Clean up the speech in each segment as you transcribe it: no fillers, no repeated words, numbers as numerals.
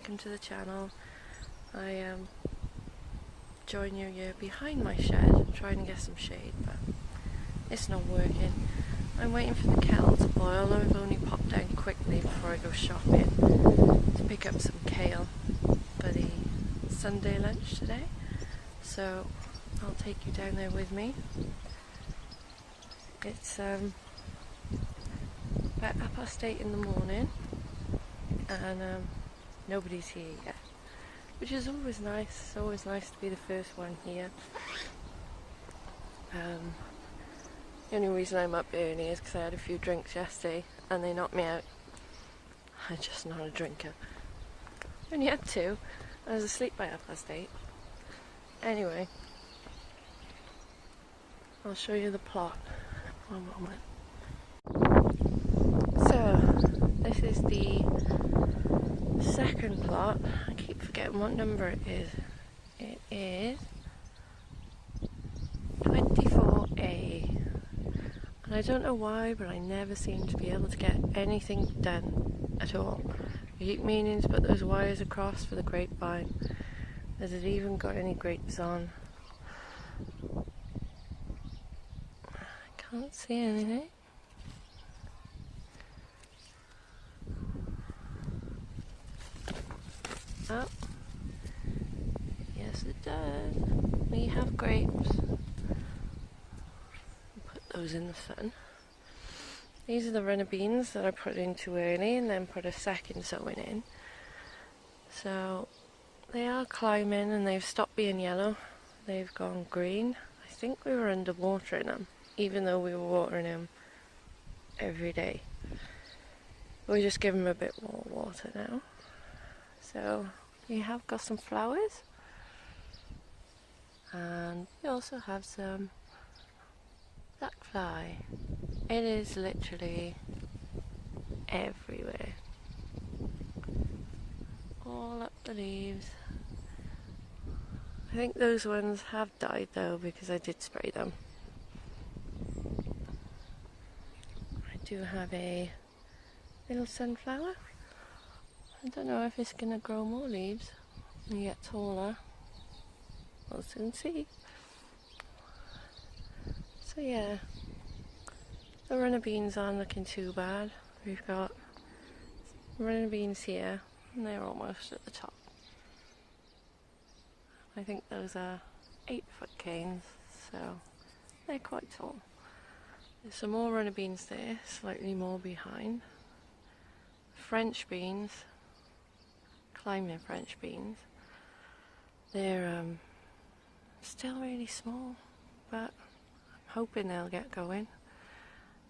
welcome to the channel. I am joining you here behind my shed, trying to get some shade, but it's not working. I'm waiting for the kettle to boil. I've only popped down quickly before I go shopping to pick up some kale for the Sunday lunch today, so I'll take you down there with me. It's about 8:30 in the morning and nobody's here yet, which is always nice. It's always nice to be the first one here. The only reason I'm up early is because I had a few drinks yesterday and they knocked me out. I'm just not a drinker. I only had two. I was asleep by 8:30. Anyway, I'll show you the plot. One moment. So, this is the second plot. I keep forgetting what number it is. It is 24A. And I don't know why, but I never seem to be able to get anything done at all. I keep meaning to put those wires across for the grapevine. Has it even got any grapes on? I can't see anything. Oh, yes it does. We have grapes. Put those in the sun. These are the runner beans that I put in too early and then put a second sowing in. So they are climbing and they've stopped being yellow. They've gone green. I think we were underwatering them, even though we were watering them every day. We just give them a bit more water now. So we have got some flowers, and we also have some black fly. It is literally everywhere, all up the leaves. I think those ones have died though because I did spray them. I do have a little sunflower. I don't know if it's going to grow more leaves and get taller. We'll soon see. So yeah, the runner beans aren't looking too bad. We've got runner beans here and they're almost at the top. I think those are 8-foot canes, so they're quite tall. There's some more runner beans there, slightly more behind. French beans, climbing French beans. They're still really small, but I'm hoping they'll get going.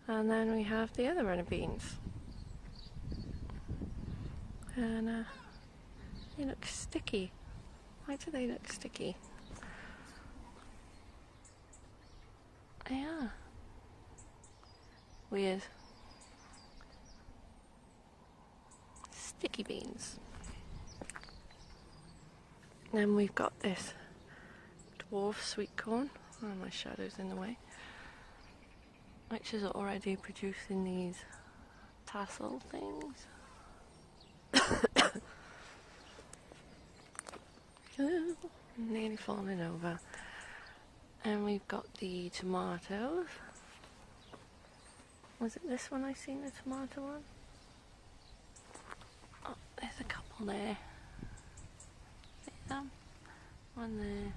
And then we have the other runner beans. And they look sticky. Why do they look sticky? They are. Weird. Sticky beans. Then we've got this dwarf sweet corn. Oh, my shadow's in the way. Which is already producing these tassel things. Oh, nearly falling over. And we've got the tomatoes. Was it this one I seen, the tomato one? Oh, there's a couple there. See them? One there.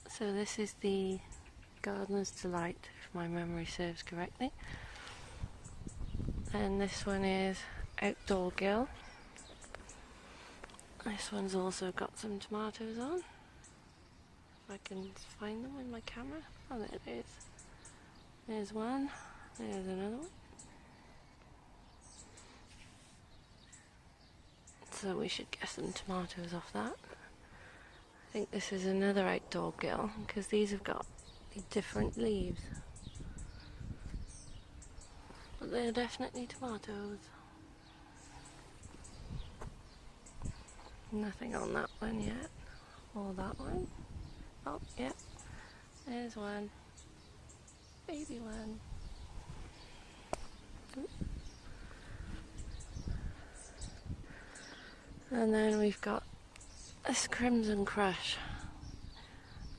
So this is the Gardener's Delight, if my memory serves correctly. And this one is Outdoor Gill. This one's also got some tomatoes on. If I can find them with my camera. Oh, there it is. There's one. There's another one. So we should get some tomatoes off that. I think this is another Outdoor Gill because these have got the different leaves. But they're definitely tomatoes. Nothing on that one yet. Or that one. Oh, yeah. There's one. Baby one. Ooh. And then we've got this Crimson Crush.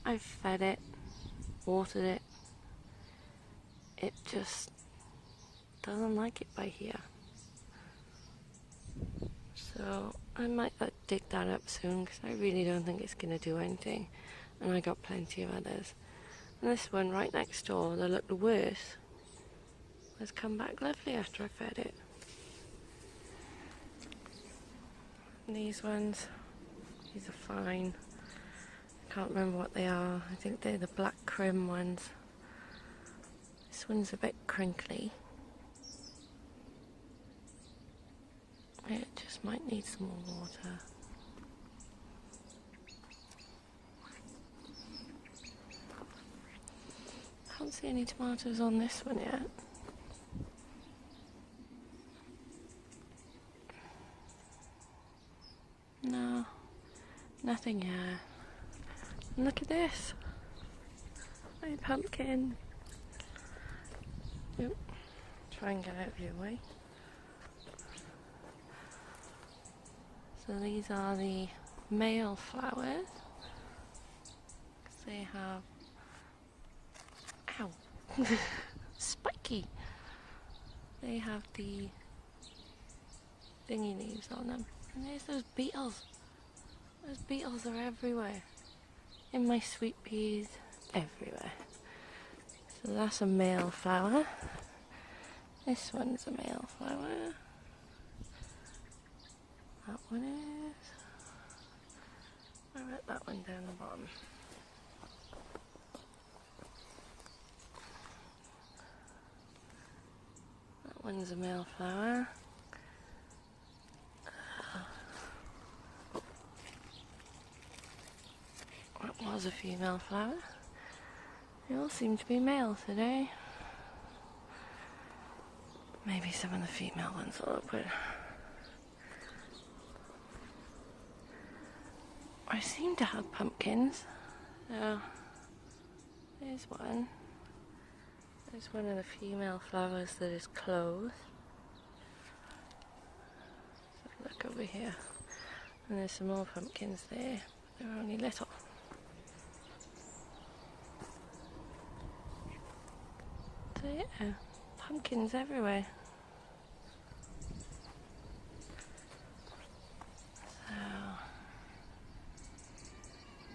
I've fed it, watered it. It just doesn't like it by here. So I might dig that up soon because I really don't think it's going to do anything. And I got plenty of others. And this one right next door that looked the worst has come back lovely after I fed it. And these ones, these are fine. I can't remember what they are. I think they're the black crim ones. This one's a bit crinkly. It just might need some more water. I can't see any tomatoes on this one yet. No, nothing here. And look at this. My pumpkin. Oop. Try and get out of your way. So these are the male flowers. They have, ow, spiky. They have the thingy leaves on them. And there's those beetles. Those beetles are everywhere. In my sweet peas, everywhere. So that's a male flower. This one's a male flower. That one is. I wrote that one down the bottom. That one's a male flower. That was a female flower. They all seem to be male today. Maybe some of the female ones will open. I seem to have pumpkins. Oh, there's one. There's one of the female flowers that is closed. So look over here. And there's some more pumpkins there. They're only little. So yeah, pumpkins everywhere.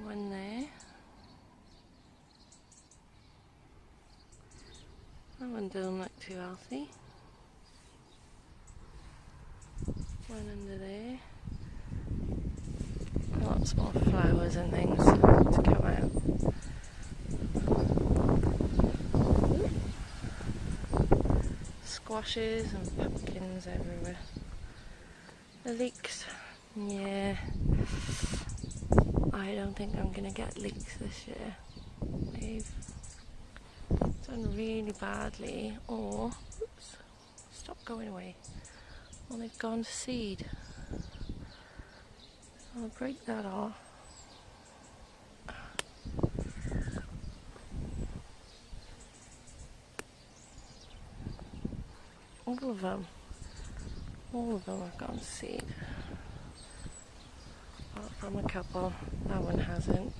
One there. That one doesn't look too healthy. One under there. Lots more flowers and things to come out. Squashes and pumpkins everywhere. The leeks, yeah. I don't think I'm going to get leeks this year. They've done really badly, or, oops, stop going away, or they've gone to seed. So I'll break that off. All of them have gone to seed. Apart from a couple, that one hasn't.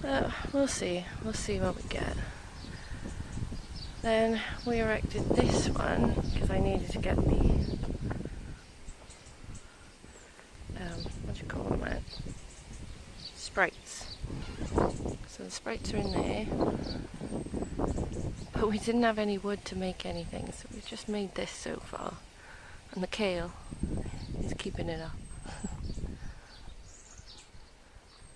But we'll see what we get. Then we erected this one because I needed to get the what do you call them? Sprites. So the sprites are in there, but we didn't have any wood to make anything, so we've just made this so far. And the kale is keeping it up.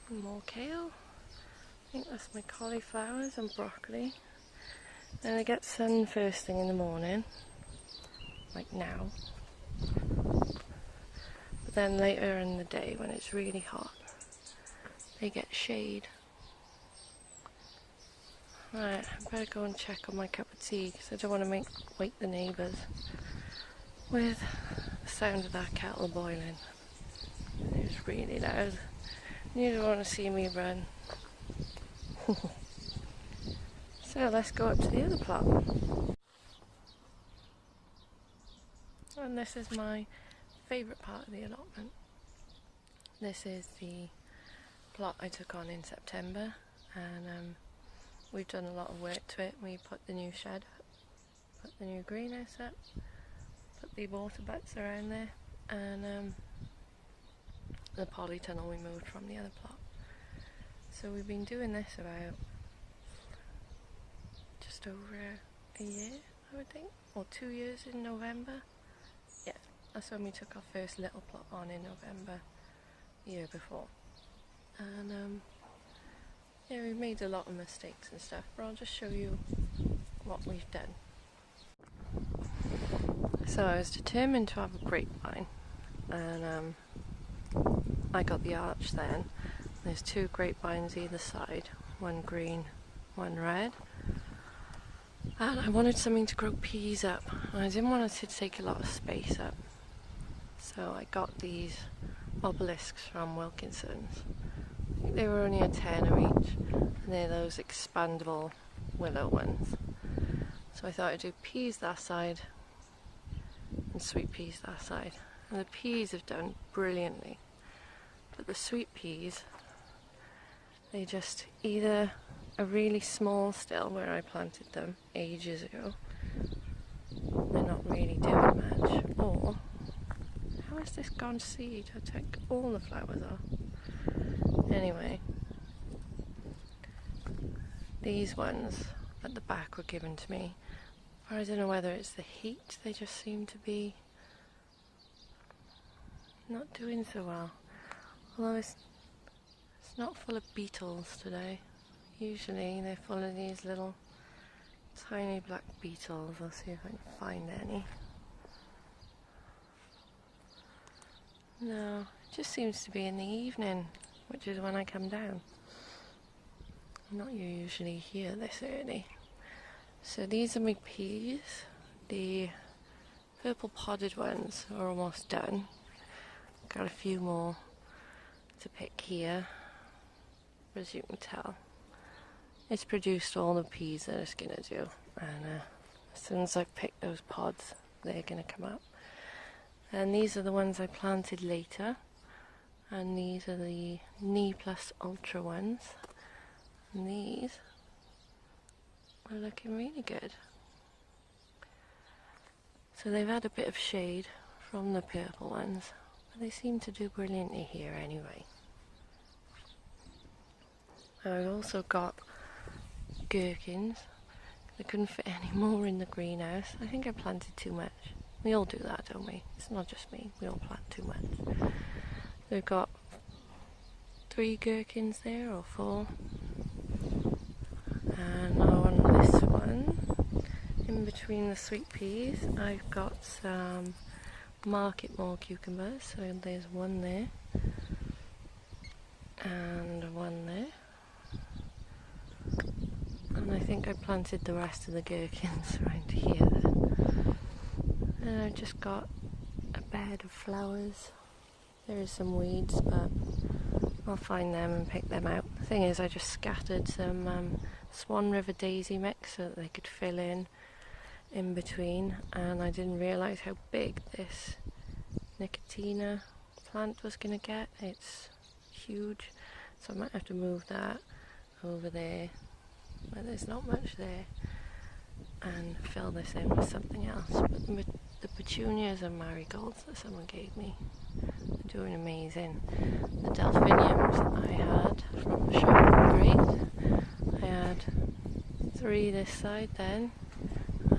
More kale. I think that's my cauliflowers and broccoli. Then I get sun first thing in the morning, like now. But then later in the day when it's really hot, they get shade. Right, I better go and check on my cup of tea because I don't want to wake the neighbours with the sound of that kettle boiling. It's really loud. You don't want to see me run. So let's go up to the other plot. And this is my favourite part of the allotment. This is the plot I took on in September, and we've done a lot of work to it. We put the new shed up, put the new greenhouse up, put the water butts around there, and the polytunnel we moved from the other plot. So we've been doing this about just over a year, I would think, or 2 years in November. Yeah, that's when we took our first little plot on in November the year before. And yeah, we've made a lot of mistakes and stuff, but I'll just show you what we've done. So I was determined to have a grapevine, and I got the arch then. There's 2 grapevines either side, one green, one red. And I wanted something to grow peas up, and I didn't want it to take a lot of space up. So I got these obelisks from Wilkinson's. I think they were only a tenner each, and they're those expandable willow ones. So I thought I'd do peas that side and sweet peas that side. And the peas have done brilliantly, but the sweet peas, they just either are really small still where I planted them ages ago, they're not really doing much, or how has this gone seed? I took all the flowers off. Anyway, these ones at the back were given to me, but I don't know whether it's the heat, they just seem to be not doing so well. Although it's not full of beetles today. Usually they're full of these little tiny black beetles. I'll see if I can find any. No, it just seems to be in the evening, which is when I come down. I'm not usually here this early. So these are my peas. The purple podded ones are almost done. Got a few more to pick here, as you can tell. It's produced all the peas that it's going to do, and as soon as I pick those pods, they're going to come up. And these are the ones I planted later, and these are the Knee Plus Ultra ones, and these are looking really good. So they've had a bit of shade from the purple ones, but they seem to do brilliantly here anyway. I've also got gherkins. I couldn't fit any more in the greenhouse. I think I planted too much. We all do that, don't we? It's not just me. We all plant too much. We've got 3 gherkins there, or 4. And on this one, in between the sweet peas, I've got some Market More cucumbers. So there's one there, and one there. And I think I planted the rest of the gherkins around here then. And I've just got a bed of flowers. There is some weeds, but I'll find them and pick them out. The thing is, I just scattered some Swan River daisy mix so that they could fill in between, and I didn't realise how big this Nicotina plant was going to get. It's huge, so I might have to move that over there where there's not much there and fill this in with something else. But the petunias and marigolds that someone gave me are doing amazing. The delphiniums I had from the shop were great. I had 3 this side then.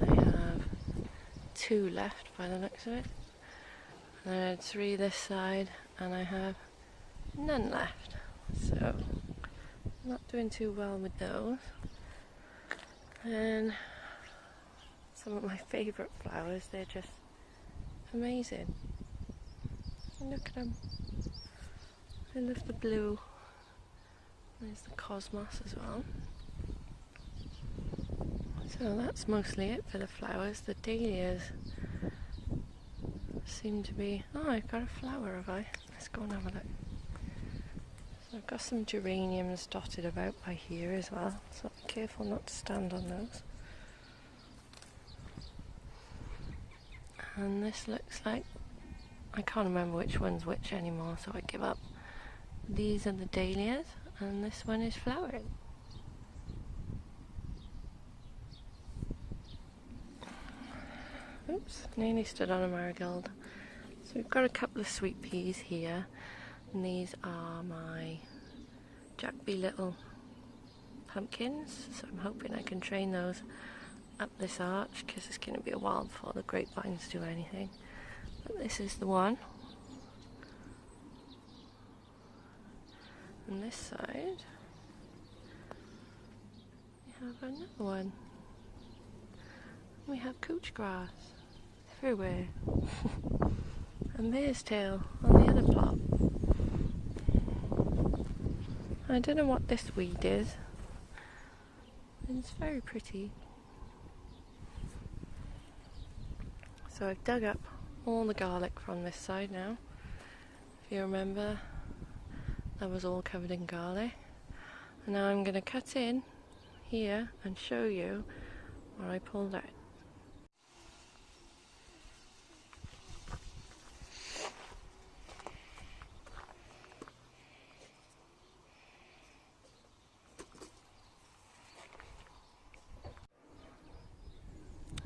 I have 2 left by the looks of it. And I had 3 this side, and I have none left. So I'm not doing too well with those. And some of my favourite flowers, they're just amazing. Look at them. I love the blue. There's the cosmos as well. So that's mostly it for the flowers. The dahlias seem to be... Oh, I've got a flower, have I? Let's go and have a look. So I've got some geraniums dotted about by here as well, so be careful not to stand on those. And this looks like, I can't remember which one's which anymore, so I give up. These are the dahlias, and this one is flowering. Oops, nearly stood on a marigold. So we've got a couple of sweet peas here, and these are my Jackby little pumpkins, so I'm hoping I can train those up this arch, because it's going to be a while before the grapevines do anything. But this is the one. On this side we have another one. We have couch grass everywhere. And mare's tail on the other plot. I don't know what this weed is. It's very pretty. So I've dug up all the garlic from this side now. If you remember, that was all covered in garlic. And now I'm going to cut in here and show you what I pulled out.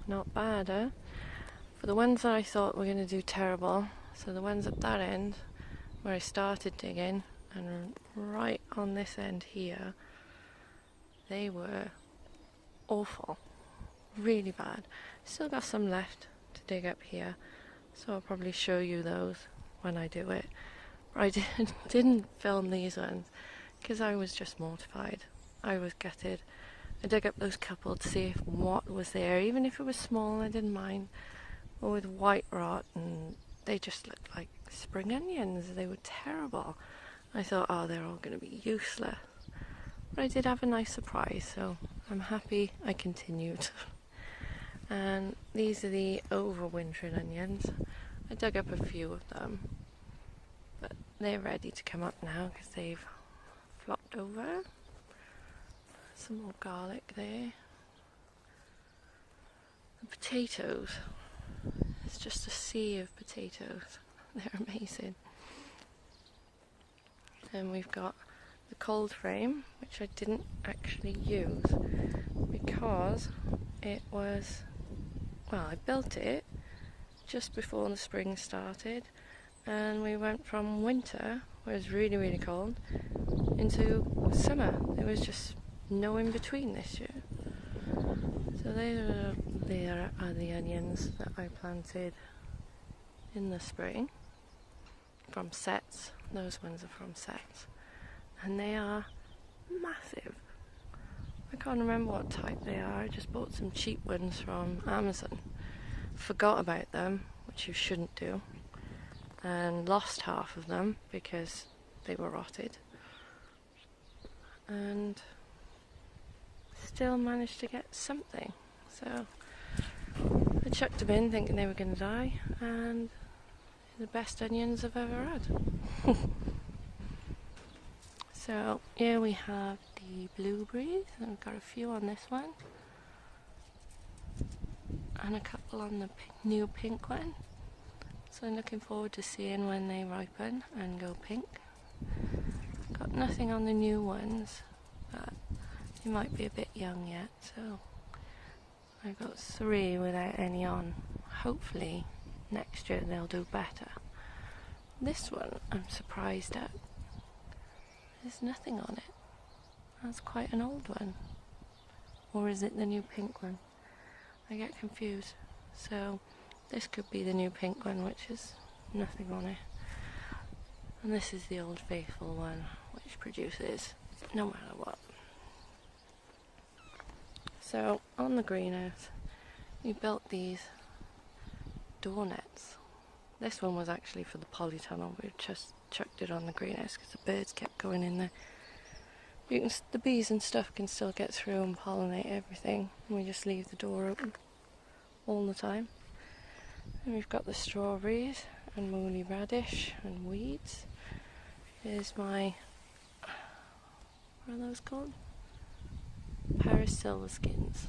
Not bad, eh? For the ones that I thought were going to do terrible, so the ones at that end where I started digging, and right on this end here, they were awful, really bad. Still got some left to dig up here, so I'll probably show you those when I do it. But I didn't film these ones because I was just mortified. I was gutted. I dug up those couple to see if what was there, even if it was small, I didn't mind. But with white rot, and they just looked like spring onions. They were terrible. I thought, oh, they're all going to be useless. But I did have a nice surprise, so I'm happy I continued. And these are the overwintering onions. I dug up a few of them, but they're ready to come up now because they've flopped over. Some more garlic there. The potatoes. It's just a sea of potatoes. They're amazing. And we've got the cold frame, which I didn't actually use because it was, well, I built it just before the spring started, and we went from winter, where it was really, really cold, into summer. There was just no in between this year. So there are the onions that I planted in the spring from sets. Those ones are from sets, and they are massive. I can't remember what type they are. I just bought some cheap ones from Amazon, forgot about them, which you shouldn't do, and lost half of them because they were rotted, and still managed to get something. So I chucked them in thinking they were going to die, and the best onions I've ever had. So here we have the blueberries, and I've got a few on this one and a couple on the new pink one, so I'm looking forward to seeing when they ripen and go pink. Got nothing on the new ones, but they might be a bit young yet, so I've got 3 without any on. Hopefully next year they'll do better. This one I'm surprised at. There's nothing on it. That's quite an old one. Or is it the new pink one? I get confused. So this could be the new pink one, which is nothing on it. And this is the old faithful one, which produces no matter what. So on the greenhouse, we built these door nets. This one was actually for the polytunnel. We just chucked it on the greenhouse because the birds kept going in there. The bees and stuff can still get through and pollinate everything. We just leave the door open all the time. And we've got the strawberries and woolly radish and weeds. Here's my, what are those called? Paris silver skins.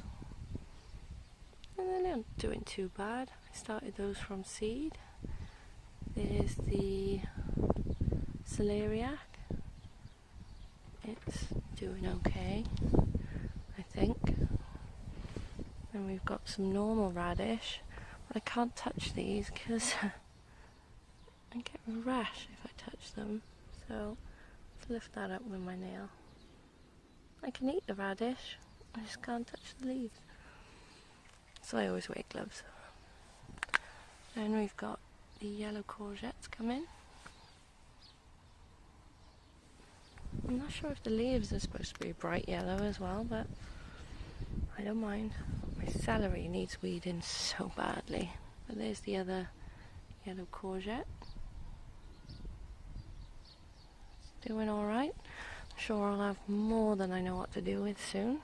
And they're not doing too bad. I started those from seed. There's the celeriac. It's doing okay, I think. And we've got some normal radish, but I can't touch these because I get a rash if I touch them. So let's lift that up with my nail. I can eat the radish, I just can't touch the leaves. So I always wear gloves. Then we've got the yellow courgettes coming. I'm not sure if the leaves are supposed to be bright yellow as well, but I don't mind. My celery needs weeding so badly. But there's the other yellow courgette. It's doing alright. I'm sure I'll have more than I know what to do with soon.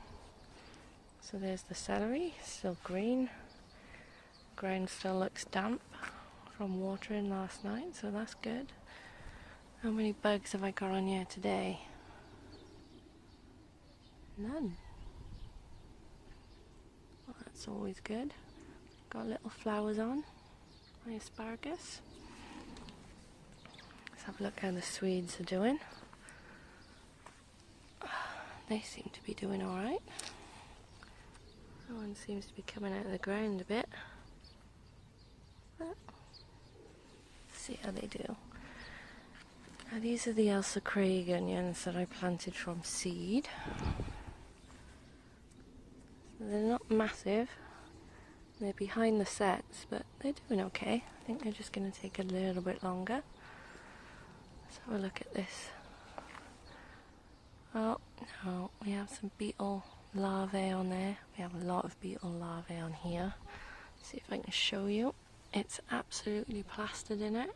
So there's the celery, still green. Ground still looks damp from watering last night, so that's good. How many bugs have I got on here today? None. Well, that's always good. Got little flowers on my asparagus. Let's have a look how the Swedes are doing. They seem to be doing alright. That one seems to be coming out of the ground a bit. But let's see how they do. Now these are the Elsa Craig onions that I planted from seed. So they're not massive. They're behind the sets, but they're doing okay. I think they're just going to take a little bit longer. Let's have a look at this. Oh no, we have some beetle larvae on there. We have a lot of beetle larvae on here. Let's see if I can show you. It's absolutely plastered in it.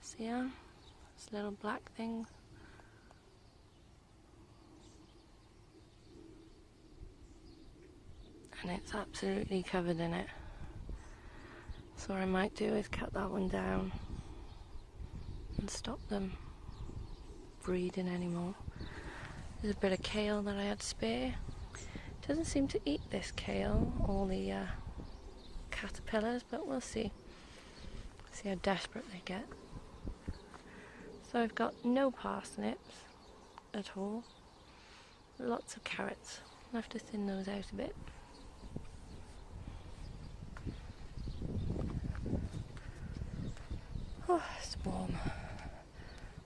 See ya? This little black thing. And it's absolutely covered in it. So what I might do is cut that one down and stop them breeding anymore. There's a bit of kale that I had spare. It doesn't seem to eat this kale, all the caterpillars, but we'll see. See how desperate they get. So I've got no parsnips at all. Lots of carrots. I'll have to thin those out a bit. Oh, it's warm.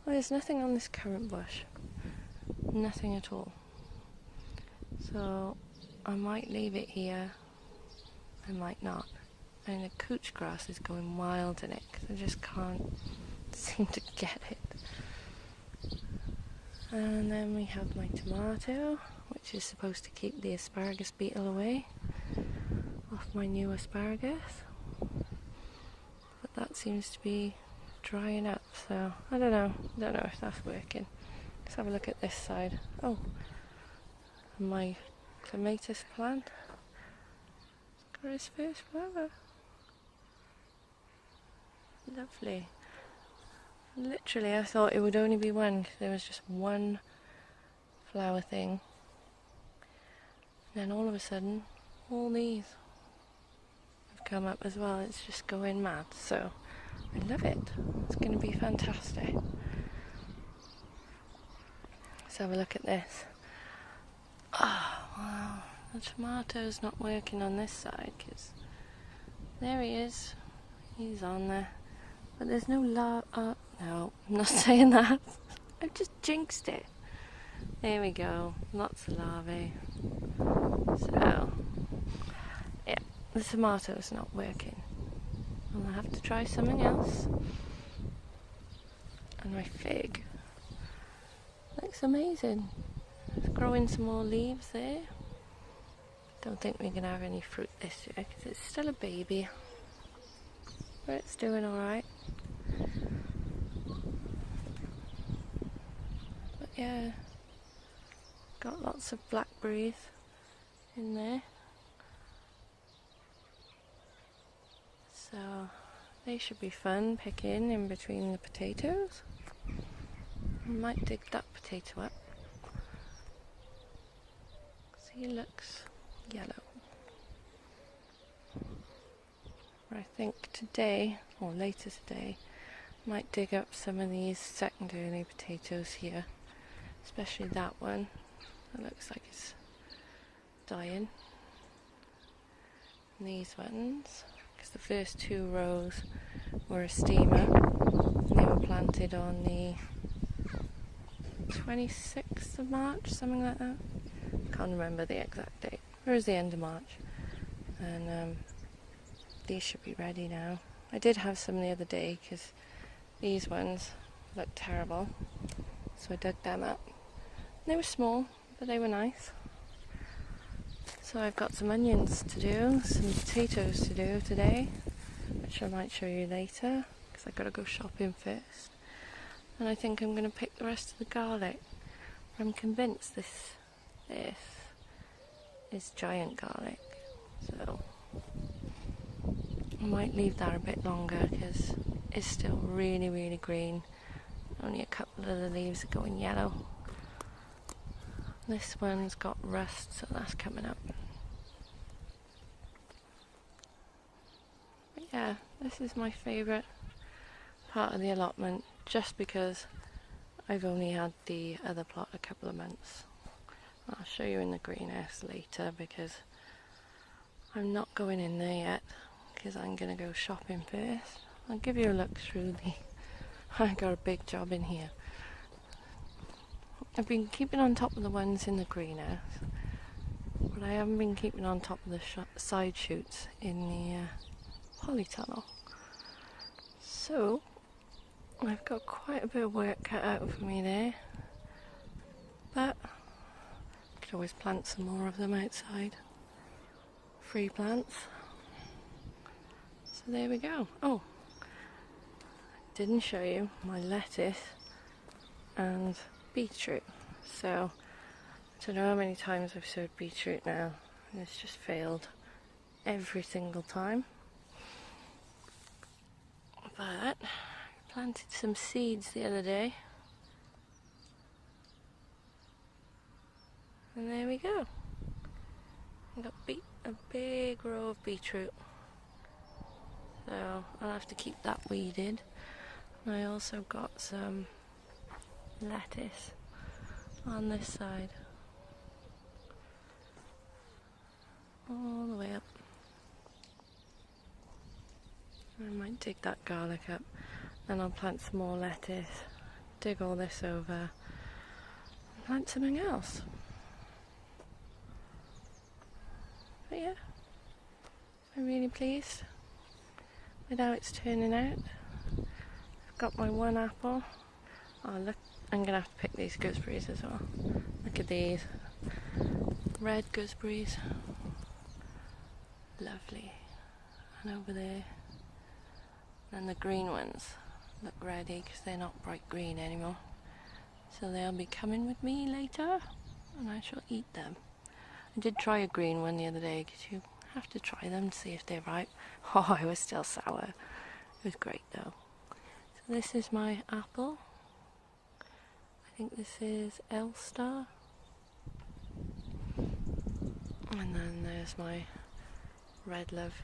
Well, there's nothing on this currant bush. Nothing at all. So I might leave it here. I might not. And the couch grass is going wild in it because I just can't seem to get it. And then we have my tomato, which is supposed to keep the asparagus beetle away off my new asparagus. But that seems to be drying up, so I don't know if that's working. Let's have a look at this side. Oh, my clematis plant got its first flower. Lovely. Literally, I thought it would only be one because there was just one flower thing. And then all of a sudden, all these have come up as well. It's just going mad. So I love it. It's going to be fantastic. Let's have a look at this. Oh, wow. The tomato's not working on this side because there he is. He's on there. But there's no no, I'm not saying that. I've just jinxed it. There we go. Lots of larvae. So, yeah, the tomato's not working. I'll have to try something else. And my fig looks amazing. It's growing some more leaves there. Don't think we're going to have any fruit this year because it's still a baby. But it's doing alright. But yeah, got lots of blackberries in there. So they should be fun picking in between the potatoes. I might dig that potato up. See, it looks yellow. But I think today, or later today, I might dig up some of these secondary potatoes here, especially that one. It looks like it's dying. And these ones, because the first 2 rows were Estima. They were planted on the 26th of March, something like that. Can't remember the exact date. It was the end of March. And these should be ready now. I did have some the other day because these ones looked terrible. So I dug them up. They were small, but they were nice. So I've got some onions to do, some potatoes to do today, which I might show you later, because I've got to go shopping first. And I think I'm going to pick the rest of the garlic. I'm convinced this is giant garlic, so I might leave that a bit longer because it's still really, really green. Only a couple of the leaves are going yellow. This one's got rust, so that's coming up. But yeah, this is my favourite part of the allotment, just because I've only had the other plot a couple of months. I'll show you in the greenhouse later because I'm not going in there yet because I'm going to go shopping first. I'll give you a look through the... I got a big job in here. I've been keeping on top of the ones in the greenhouse, but I haven't been keeping on top of the side shoots in the polytunnel. So I've got quite a bit of work cut out for me there, but I could always plant some more of them outside. Free plants. So there we go. Oh, I didn't show you my lettuce and beetroot. So I don't know how many times I've sowed beetroot now, and it's just failed every single time. But I planted some seeds the other day, and there we go. I got a big row of beetroot, so I'll have to keep that weeded. And I also got some lettuce on this side, all the way up. I might dig that garlic up, then I'll plant some more lettuce, dig all this over, and plant something else. But yeah, I'm really pleased with how it's turning out. I've got my one apple. Oh look, I'm going to have to pick these gooseberries as well. Look at these red gooseberries. Lovely. And over there. And the green ones look ready because they're not bright green anymore. So they'll be coming with me later and I shall eat them. I did try a green one the other day because you have to try them to see if they're ripe. Oh, it was still sour. It was great though. So this is my apple. I think this is L-Star. And then there's my Red Love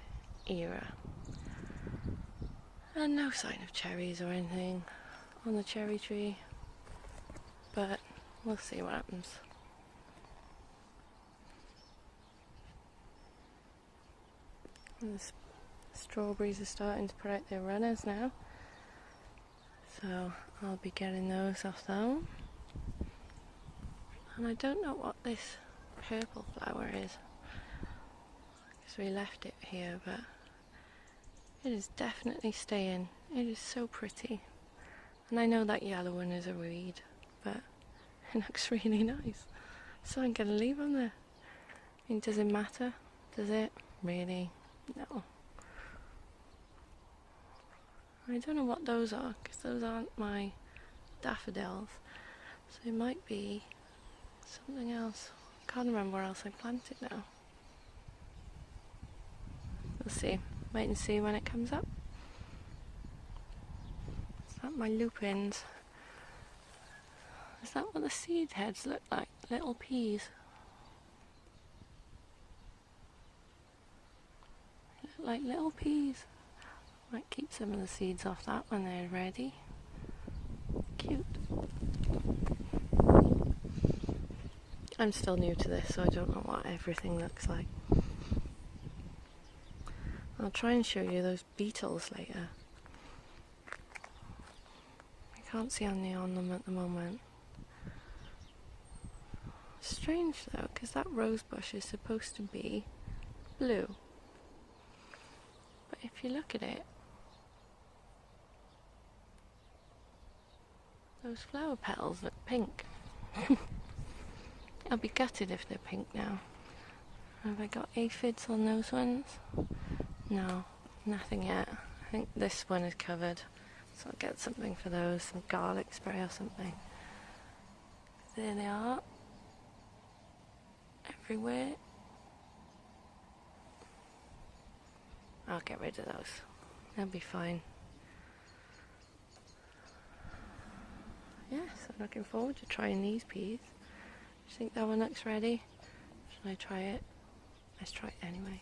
Era. And no sign of cherries or anything on the cherry tree, but we'll see what happens. And the strawberries are starting to put out their runners now, so I'll be getting those off them. And I don't know what this purple flower is, because we left it here, but it is definitely staying. It is so pretty. And I know that yellow one is a weed, but it looks really nice. So I'm going to leave them there. I mean, does it matter? Does it? Really? No. I don't know what those are, because those aren't my daffodils. So it might be something else. I can't remember where else I planted now. We'll see. Wait and see when it comes up. Is that my lupins? Is that what the seed heads look like? Little peas. They look like little peas. Might keep some of the seeds off that when they're ready. Cute. I'm still new to this, so I don't know what everything looks like. I'll try and show you those beetles later. I can't see any on them at the moment. Strange though, because that rose bush is supposed to be blue. But if you look at it, those flower petals look pink. I'll be gutted if they're pink now. Have I got aphids on those ones? No, nothing yet. I think this one is covered, so I'll get something for those, some garlic spray or something. There they are. Everywhere. I'll get rid of those. They'll be fine. Yes, I'm looking forward to trying these peas. Do you think that one looks ready? Should I try it? Let's try it anyway.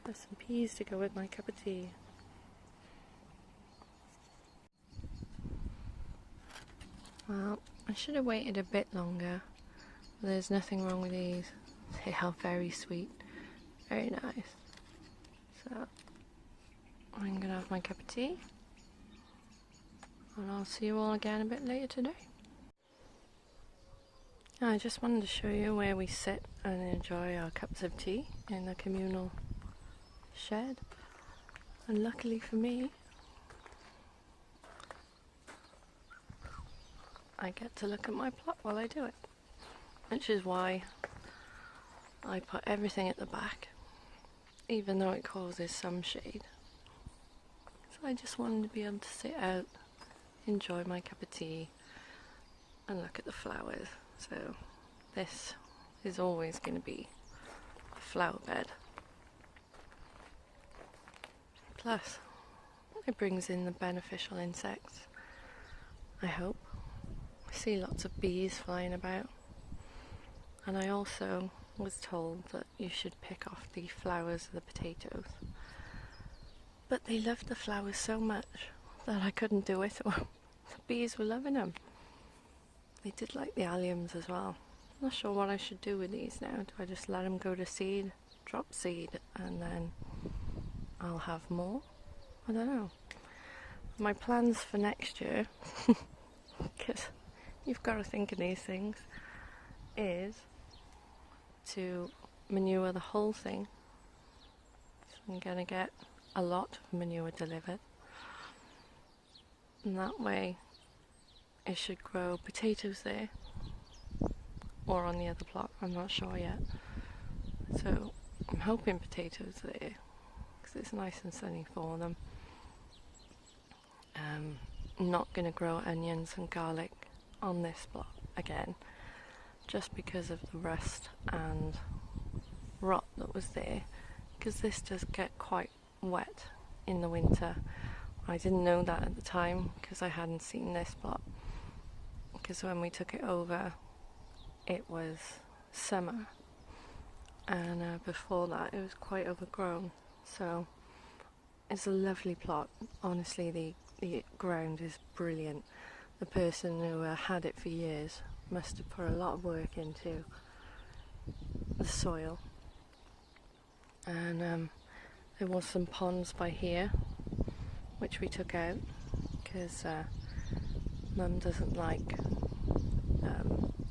There's some peas to go with my cup of tea. Well, I should have waited a bit longer. There's nothing wrong with these. They are very sweet. Very nice. So, I'm going to have my cup of tea. And I'll see you all again a bit later today. I just wanted to show you where we sit and enjoy our cups of tea in the communal shed. And luckily for me, I get to look at my plot while I do it. Which is why I put everything at the back, even though it causes some shade. So I just wanted to be able to sit out, enjoy my cup of tea, and look at the flowers. So this is always going to be a flower bed. Plus, it brings in the beneficial insects, I hope. I see lots of bees flying about. And I also was told that you should pick off the flowers of the potatoes. But they loved the flowers so much that I couldn't do it. The bees were loving them. They did like the alliums as well. I'm not sure what I should do with these now. Do I just let them go to seed, drop seed, and then I'll have more? I don't know. My plans for next year, because you've got to think of these things, is to manure the whole thing. So I'm going to get a lot of manure delivered. And that way it should grow potatoes there. Or on the other plot, I'm not sure yet. So I'm hoping potatoes there, because it's nice and sunny for them. I'm not going to grow onions and garlic on this plot again, just because of the rust and rot that was there, because this does get quite wet in the winter. I didn't know that at the time because I hadn't seen this plot, because when we took it over it was summer, and before that it was quite overgrown. So it's a lovely plot. Honestly, the ground is brilliant. The person who had it for years must have put a lot of work into the soil. And there was some ponds by here which we took out because Mum doesn't like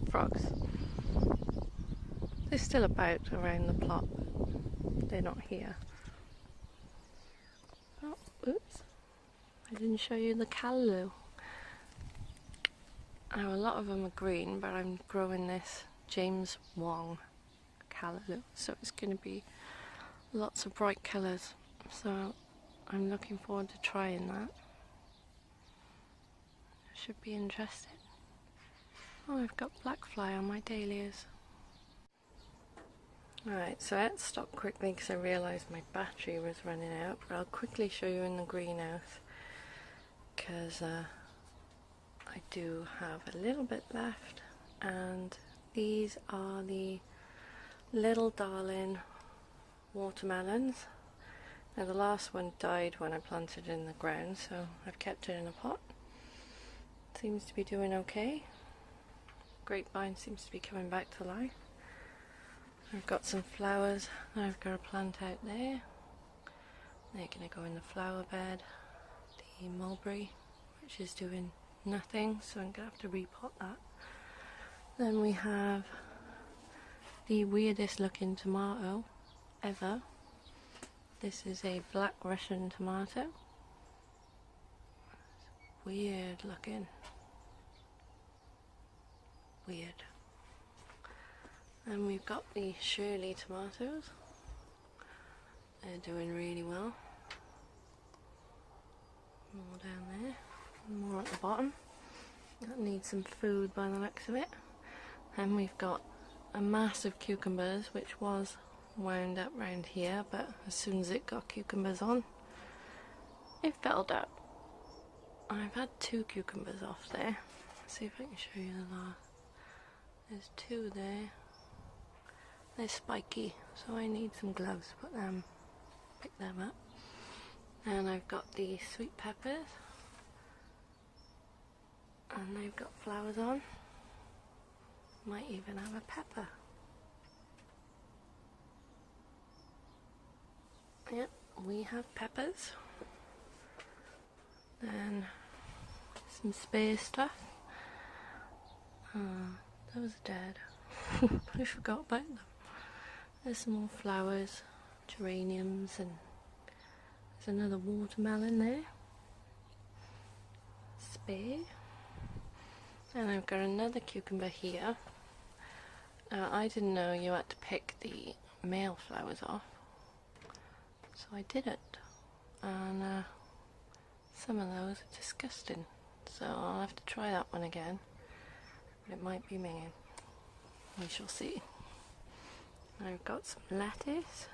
frogs. They're still about around the plot, but they're not here. Oh, oops, I didn't show you the callaloo. Now a lot of them are green, but I'm growing this James Wong callaloo, so it's going to be lots of bright colours. So I'm looking forward to trying that. Should be interesting. Oh, I've got black fly on my dahlias. Right, so I had to stop quickly because I realised my battery was running out, but I'll quickly show you in the greenhouse because I do have a little bit left, and these are the little darling watermelons. Now the last one died when I planted it in the ground, so I've kept it in a pot. Seems to be doing okay. Grapevine seems to be coming back to life. I've got some flowers that I've got to plant out there. They're going to go in the flower bed. The mulberry, which is doing nothing, so I'm going to have to repot that. Then we have the weirdest looking tomato ever. This is a black Russian tomato. Weird looking. Weird. And we've got the Shirley tomatoes. They're doing really well. More down there, more at the bottom. That needs some food by the looks of it. And we've got a mass of cucumbers, which was wound up round here, but as soon as it got cucumbers on, it fell down. I've had 2 cucumbers off there. Let's see if I can show you the last. There's 2 there. They're spiky, so I need some gloves to pick them up. And I've got the sweet peppers, and they've got flowers on. Might even have a pepper. Yep, we have peppers. Then some spare stuff. Those are dead. I forgot about them. There's some more flowers, geraniums, and there's another watermelon there. Spare. And I've got another cucumber here. I didn't know you had to pick the male flowers off, so I didn't. And some of those are disgusting, so I'll have to try that one again. But it might be minging. We shall see. I've got some lettuce.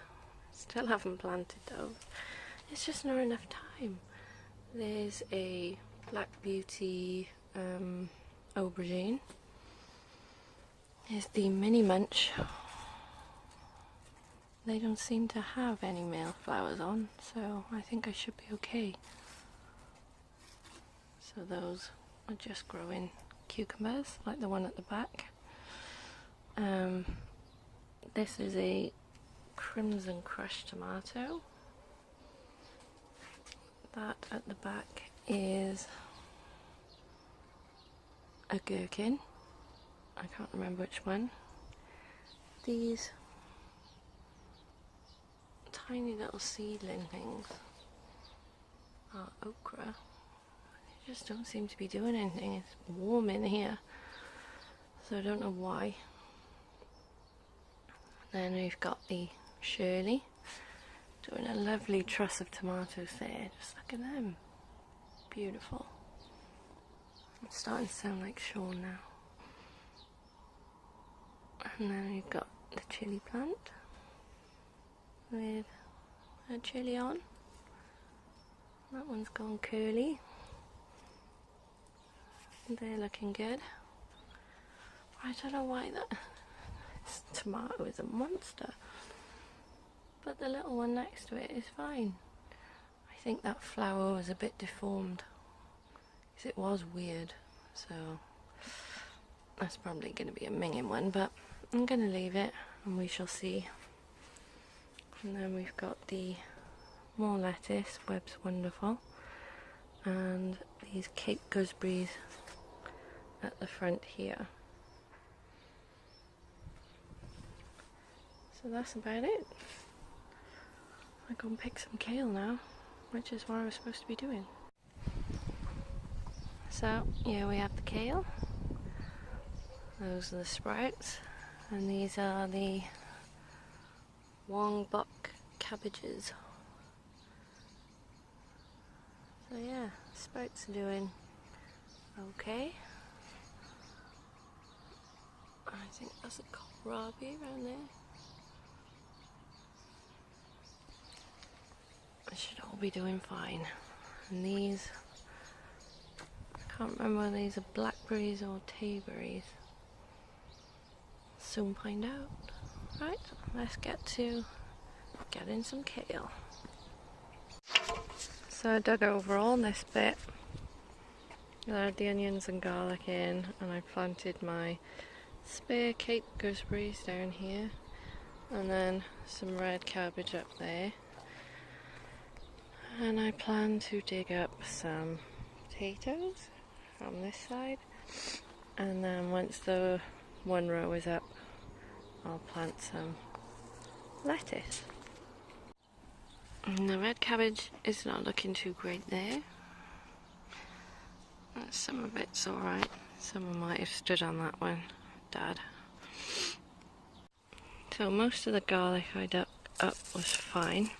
Still haven't planted those. It's just not enough time. There's a Black Beauty aubergine. Here's the mini munch. They don't seem to have any male flowers on, so I think I should be okay. So those are just growing cucumbers, like the one at the back. This is a crimson crushed tomato. That at the back is a gherkin. I can't remember which one. These tiny little seedling things are okra. They just don't seem to be doing anything. It's warm in here, so I don't know why. Then we've got the Shirley doing a lovely truss of tomatoes there. Just look at them. Beautiful. I'm starting to sound like Sean now. And then we've got the chilli plant with a chilli on. That one's gone curly. They're looking good. I don't know why this tomato is a monster, but the little one next to it is fine. I think that flower was a bit deformed because it was weird, so that's probably going to be a minging one, but I'm going to leave it and we shall see. And then we've got the more lettuce, Webb's Wonderful, and these Cape gooseberries at the front here. So that's about it. I go and pick some kale now, which is what I was supposed to be doing. So here we have the kale. Those are the sprouts, and these are the Wong Bok cabbages. So yeah, sprouts are doing okay. I think that's a kohlrabi around there. It should all be doing fine. And these, I can't remember whether these are blackberries or tayberries. Soon find out. Right, let's get to getting some kale. So I dug over all this bit, added the onions and garlic in, and I planted my spare Cape gooseberries down here, and then some red cabbage up there. And I plan to dig up some potatoes on this side, and then once the one row is up, I'll plant some lettuce. And the red cabbage is not looking too great there. Some of it's alright, someone might have stood on that one, Dad. So most of the garlic I dug up was fine,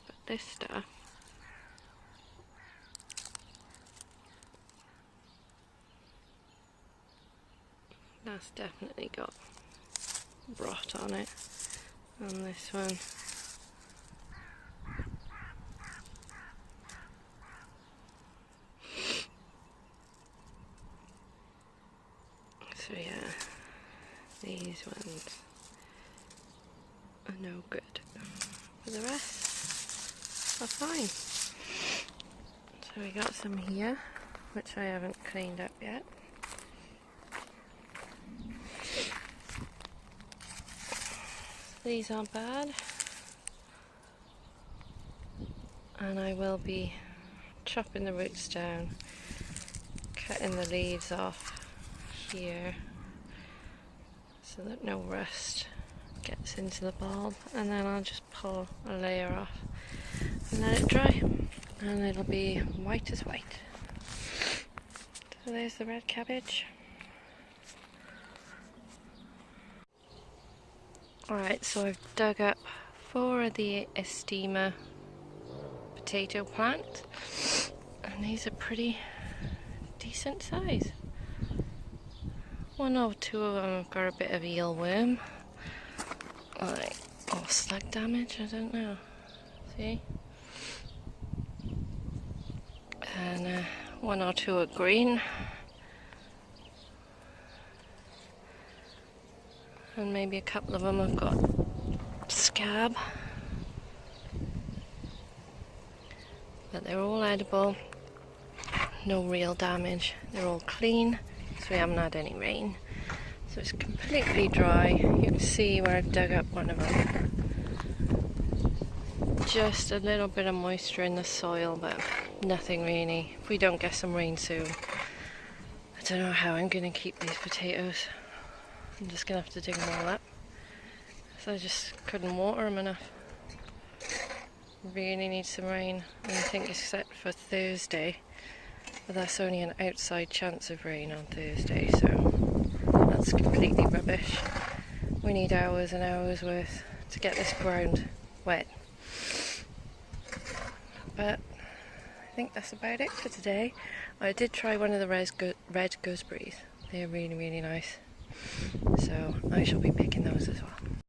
but this stuff, that's definitely got rot on it. And this one, so yeah, these ones are no good, but the rest are fine. So we got some here, which I haven't cleaned up yet. These aren't bad, and I will be chopping the roots down, cutting the leaves off here so that no rust gets into the bulb, and then I'll just pull a layer off and let it dry, and it'll be white as white. So there's the red cabbage. Alright, so I've dug up 4 of the Estima potato plants, and these are pretty decent size. 1 or 2 of them have got a bit of eelworm, like, or slug damage, I don't know. See? And 1 or 2 are green. And maybe a couple of them have got scab. But they're all edible, no real damage, they're all clean, so we haven't had any rain. So it's completely dry. You can see where I've dug up one of them. Just a little bit of moisture in the soil, but nothing really. If we don't get some rain soon, I don't know how I'm going to keep these potatoes. I'm just going to have to dig them all up. So I just couldn't water them enough. Really need some rain. And I think it's set for Thursday, but that's only an outside chance of rain on Thursday, so that's completely rubbish. We need hours and hours worth to get this ground wet. But I think that's about it for today. I did try one of the red gooseberries. They're really, really nice. So I shall be picking those as well.